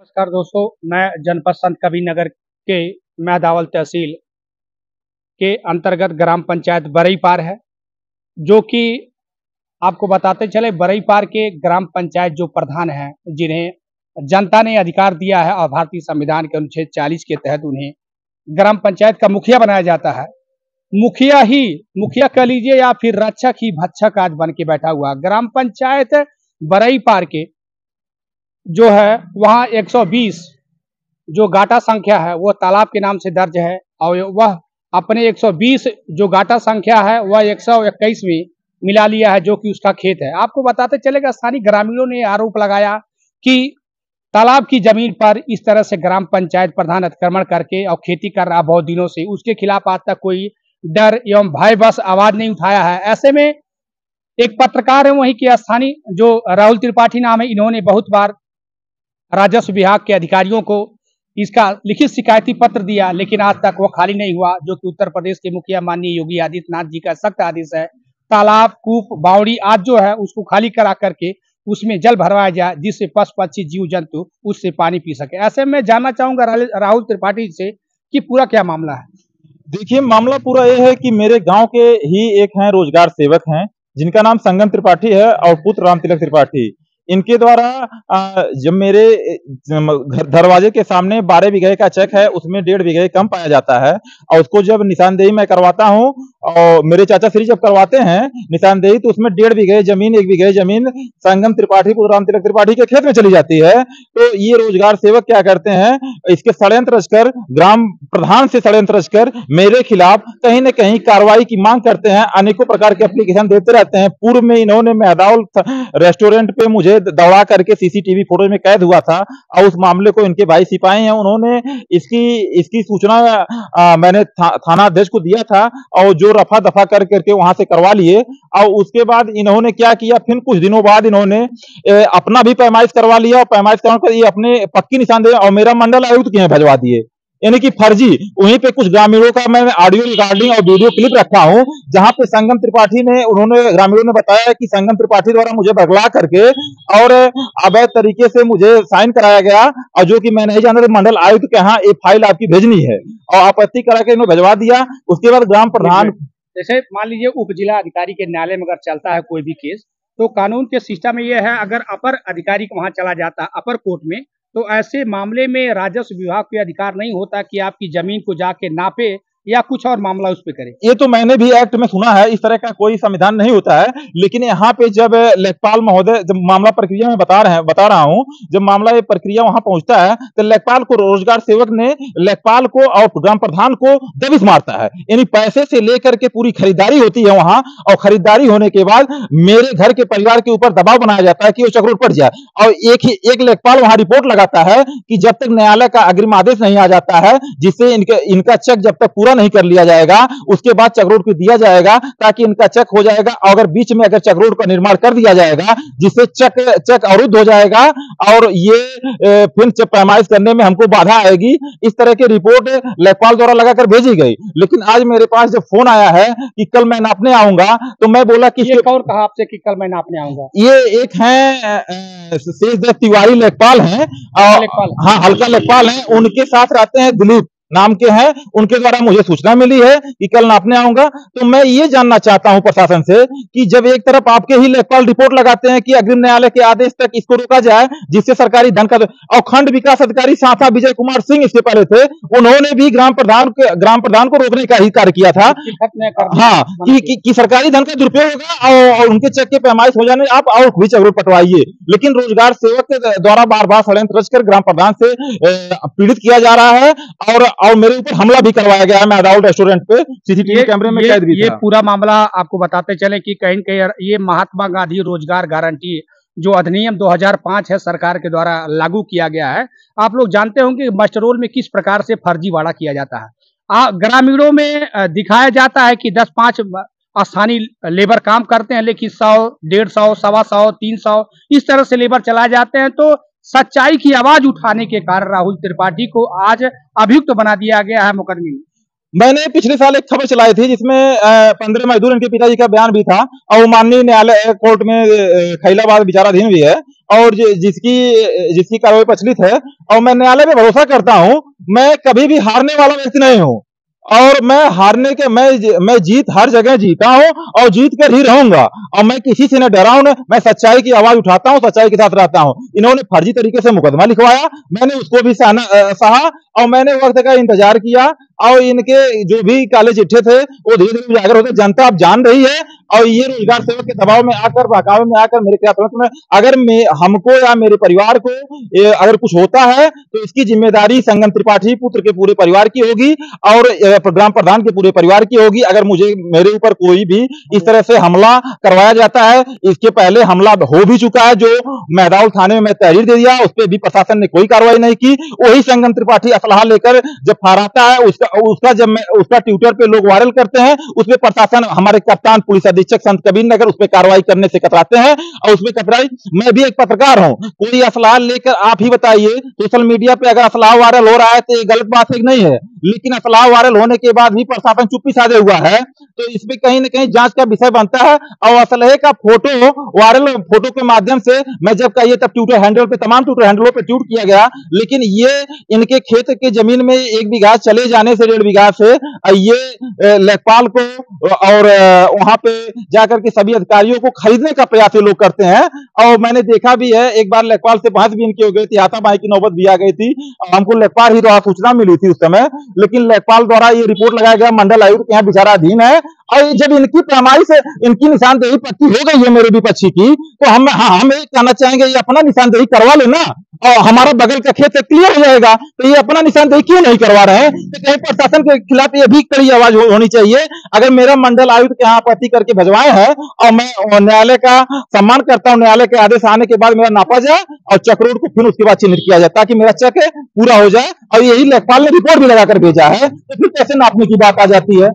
नमस्कार दोस्तों, मैं जनपद संत कबीरनगर के मैदावल तहसील के अंतर्गत ग्राम पंचायत बरईपार है, जो कि आपको बताते चले बरईपार के ग्राम पंचायत जो प्रधान हैं, जिन्हें जनता ने अधिकार दिया है और भारतीय संविधान के अनुच्छेद 40 के तहत उन्हें ग्राम पंचायत का मुखिया बनाया जाता है। मुखिया कह लीजिए या फिर रक्षक ही भक्षक आज बन के बैठा हुआ। ग्राम पंचायत बरईपार के जो है वहाँ 120 जो गाटा संख्या है वो तालाब के नाम से दर्ज है और वह अपने 120 जो गाटा संख्या है वह 121 में मिला लिया है, जो कि उसका खेत है। आपको बताते चलेगा, स्थानीय ग्रामीणों ने आरोप लगाया कि तालाब की जमीन पर इस तरह से ग्राम पंचायत प्रधान अतिक्रमण करके और खेती कर रहा बहुत दिनों से, उसके खिलाफ आज तक कोई डर एवं भय बस आवाज नहीं उठाया है। ऐसे में एक पत्रकार है वहीं के स्थानीय जो राहुल त्रिपाठी नाम है, इन्होंने बहुत बार राजस्व विभाग के अधिकारियों को इसका लिखित शिकायती पत्र दिया, लेकिन आज तक वो खाली नहीं हुआ, जो कि उत्तर प्रदेश के मुखिया माननीय योगी आदित्यनाथ जी का सख्त आदेश है। तालाब, कूप, बावड़ी आज जो है उसको खाली करा करके उसमें जल भरवाया जाए, जिससे पशु पक्षी जीव जंतु उससे पानी पी सके। ऐसे में जानना चाहूंगा राहुल त्रिपाठी से कि पूरा क्या मामला है। देखिए, मामला पूरा ये है कि मेरे गांव के ही एक हैं रोजगार सेवक हैं, जिनका नाम संगम त्रिपाठी है और पुत्र राम तिलक त्रिपाठी। इनके द्वारा जब मेरे दरवाजे के सामने 12 बीघे का चेक है, उसमें 1.5 बीघे कम पाया जाता है और उसको जब निशानदेही मैं करवाता हूं और मेरे चाचा श्री जब करवाते हैं निशानदेही, तो उसमें 1.5 बीघे जमीन 1 बीघे जमीन संगम त्रिपाठी पुत्र राम तिलक त्रिपाठी के खेत में चली जाती है। तो ये रोजगार सेवक क्या करते हैं, इसके षड्यंत्र रचकर ग्राम प्रधान से षड्यंत्र रचकर मेरे खिलाफ कहीं न कहीं कार्रवाई की मांग करते हैं, अनेकों प्रकार के एप्लीकेशन देते रहते हैं। पूर्व में इन्होंने मैदावल रेस्टोरेंट पे मुझे दौड़ा करके सीसीटीवी फुटेज में कैद हुआ था और उस मामले को इनके भाई सिपाही हैं, उन्होंने इसकी सूचना मैंने थाना अध्यक्ष को दिया था और जो रफा दफा करके वहां से करवा लिए। और उसके बाद इन्होंने क्या किया, फिर कुछ दिनों बाद इन्होंने अपना भी पैमाइश करवा लिया और पैमाइश करवा कर ये अपने पक्की निशानदेही और मेरा मंडल आयुक्त के यहाँ भिजवा दिए, यानी कि फर्जी। वहीं पे कुछ ग्रामीणों का मैं ऑडियो रिकॉर्डिंग और वीडियो क्लिप रखा हूं, जहां पे संगम त्रिपाठी ने ग्रामीणों ने बताया कि संगम त्रिपाठी द्वारा मुझे भगला करके और अवैध तरीके से मुझे साइन कराया गया, और जो कि मैं नहीं जानता, मंडल आयुक्त के यहाँ ये फाइल आपकी भेजनी है और आपत्ति करा के इन्होंने भिजवा दिया। उसके बाद ग्राम प्रधान, जैसे मान लीजिए उप जिला अधिकारी के न्यायालय में अगर चलता है कोई भी केस, तो कानून के सिस्टम में यह है, अगर अपर अधिकारी वहां चला जाता है अपर कोर्ट में, तो ऐसे मामले में राजस्व विभाग को अधिकार नहीं होता कि आपकी जमीन को जाके नापे या कुछ और मामला उस पे करे। ये तो मैंने भी एक्ट में सुना है, इस तरह का कोई संविधान नहीं होता है। लेकिन यहाँ पे जब लेखपाल महोदय जब मामला प्रक्रिया में बता रहा हूँ, जब मामला ये प्रक्रिया वहां पहुंचता है तो लेखपाल को, रोजगार सेवक ने लेखपाल को और ग्राम प्रधान को दबिश मारता है, यानी पैसे से लेकर के पूरी खरीदारी होती है वहां, और खरीदारी होने के बाद मेरे घर के परिवार के ऊपर दबाव बनाया जाता है कि वो चक्रोट पड़ जाए। और एक लेखपाल वहां रिपोर्ट लगाता है कि जब तक न्यायालय का अग्रिम आदेश नहीं आ जाता है, जिससे इनका चेक जब तक पूरा नहीं कर लिया जाएगा, उसके बाद चेक रोड को दिया जाएगा ताकि इनका चेक हो जाएगा। अगर बीच में अगर चेक रोड का निर्माण कर दिया जाएगा, जिससे चेक अवरुद्ध हो जाएगा और ये फिर पैमाइश करने में हमको बाधा आएगी, इस तरह की रिपोर्ट लेखपाल द्वारा लगाकर भेजी गई। लेकिन आज मेरे पास जब फोन आया है कि कल मैं नापने आऊंगा, तो मैं बोला कि ये कौन कहा आपसे कि कल मैं नापने आऊंगा? ये एक है शेषदेव तिवारी लेखपाल हैं, हाँ हल्का लेखपाल हैं, उनके साथ रहते हैं दिलीप नाम के हैं, उनके द्वारा मुझे सूचना मिली है कि कल नापने आऊंगा। तो मैं ये जानना चाहता हूं प्रशासन से कि जब एक तरफ आपके ही लेखपाल रिपोर्ट लगाते हैं कि अग्रिम न्यायालय के आदेश तक इसको रोका जाए, जिससे सरकारी धन का, और खंड विकास अधिकारी साथा विजय कुमार सिंह इसके पहले थे, उन्होंने भी ग्राम प्रधान को रोकने का ही कार्य किया था, हाँ, कि सरकारी धन का दुरुपयोग होगा और उनके चेक के पैमाइश हो जाने आप और भी चक्रोट पटवाइए। लेकिन रोजगार सेवक के द्वारा बार बार षड्यंत्र रचकर ग्राम प्रधान से पीड़ित किया जा रहा है और मेरे ऊपर हमला भी करवाया गया है। मैदावल रेस्टोरेंट पे सीसीटीवी कैमरे में कैद भी था। ये पूरा मामला आपको बताते चले कि कहीं कहीं ये महात्मा गांधी रोजगार गारंटी जो अधिनियम 2005 है सरकार के द्वारा लागू किया गया है। आप लोग जानते होंगे मस्टरोल में किस प्रकार से फर्जीवाड़ा किया जाता है। ग्रामीणों में दिखाया जाता है कि 10-5 स्थानीय लेबर काम करते हैं, लेकिन 100, 150, 125, 300 इस तरह से लेबर चलाए जाते हैं। तो सच्चाई की आवाज उठाने के कारण राहुल त्रिपाठी को आज अभियुक्त बना दिया गया है मुकदमे में। मैंने पिछले साल एक खबर चलाई थी जिसमें 15 मजदूर इनके पिताजी का बयान भी था और माननीय न्यायालय कोर्ट में खैलाबाद विचाराधीन भी है। और जिसकी जिसकी कार्रवाई प्रचलित है, और मैं न्यायालय पे भरोसा करता हूं। मैं कभी भी हारने वाला व्यक्ति नहीं हूं, और मैं जीत हर जगह जीता हूं और जीत कर ही रहूंगा, और मैं किसी से न डरा हूं। मैं सच्चाई की आवाज उठाता हूं, सच्चाई के साथ रहता हूं। इन्होंने फर्जी तरीके से मुकदमा लिखवाया, मैंने उसको भी सहा, और मैंने वक्त का इंतजार किया, और इनके जो भी काले चिट्ठे थे वो धीरे धीरे उजागर होते। जनता अब जान रही है, और ये रोजगार सेवक के दबाव में आकर, बहकावे में आकर मेरे खिलाफ में, अगर हमको या मेरे परिवार को अगर कुछ होता है तो इसकी जिम्मेदारी संगम त्रिपाठी पुत्र के पूरे परिवार की होगी, और ग्राम प्रधान के पूरे परिवार की होगी। अगर मेरे ऊपर कोई भी इस तरह से हमला करवाया जाता है, इसके पहले हमला हो भी चुका है, जो मैदाउल थाने में मैं तहरीर दे दिया, उस पर भी प्रशासन ने कोई कार्रवाई नहीं की। वही संगम त्रिपाठी असलाह लेकर जब फहराता है, उसका ट्विटर पे लोग वायरल करते हैं, उसपे प्रशासन, हमारे कप्तान पुलिस अधीक्षक संत कबीर नगर, उस पर कार्रवाई करने से कतराते हैं, और उसमें कतराई। मैं भी एक पत्रकार हूं, कोई असलाह लेकर आप ही बताइए, सोशल मीडिया पे अगर असलाह वायरल हो रहा है तो ये गलत बात है नहीं है, लेकिन असलाह वायरल होने के बाद भी प्रशासन चुप्पी साधे हुआ है, तो इसमें कहीं न कहीं जांच का विषय बनता है। और असलहे का फोटो वायरल, फोटो के माध्यम से मैं जब कहिए तब ट्विटर हैंडल पे, तमाम ट्विटर हैंडलों पे ट्वीट किया गया, लेकिन ये इनके खेत की जमीन में 1 बीघा चले जाने से, 1.5 बीघा से ये लेखपाल को और वहां पे जाकर के सभी अधिकारियों को खरीदने का प्रयास ये लोग करते हैं। और मैंने देखा भी है, एक बार लेखपाल से बहस भी इनकी हो गई थी, हाथापाई की नौबत भी आ गई थी। हमको लेखपाल ही द्वारा सूचना मिली थी उस समय, लेकिन लेखपाल द्वारा ये रिपोर्ट लगाया गया मंडल आयुक्त के यहाँ विचाराधीन है। और जब इनकी पैमाई से इनकी निशानदेही पक्की हो गई है मेरे विपक्षी की, तो हम ये कहना चाहेंगे, ये अपना निशानदेही करवा लेना, और हमारा बगल का खेत क्लियर हो जाएगा। तो ये अपना निशानदेही क्यों नहीं करवा रहे हैं? तो कहीं प्रशासन के खिलाफ ये भी कड़ी आवाज होनी चाहिए। अगर मेरा मंडल आयुक्त के यहाँ आपत्ति करके भिजवाए हैं, और मैं न्यायालय का सम्मान करता हूँ, न्यायालय के आदेश आने के बाद मेरा नापा जाए और चक रोड को फिर उसके बाद चिन्हित किया जाए, ताकि मेरा चक पूरा हो जाए। और यही लेखपाल ने रिपोर्ट भी लगाकर भेजा है, तो फिर कैसे नापने की बात आ जाती है?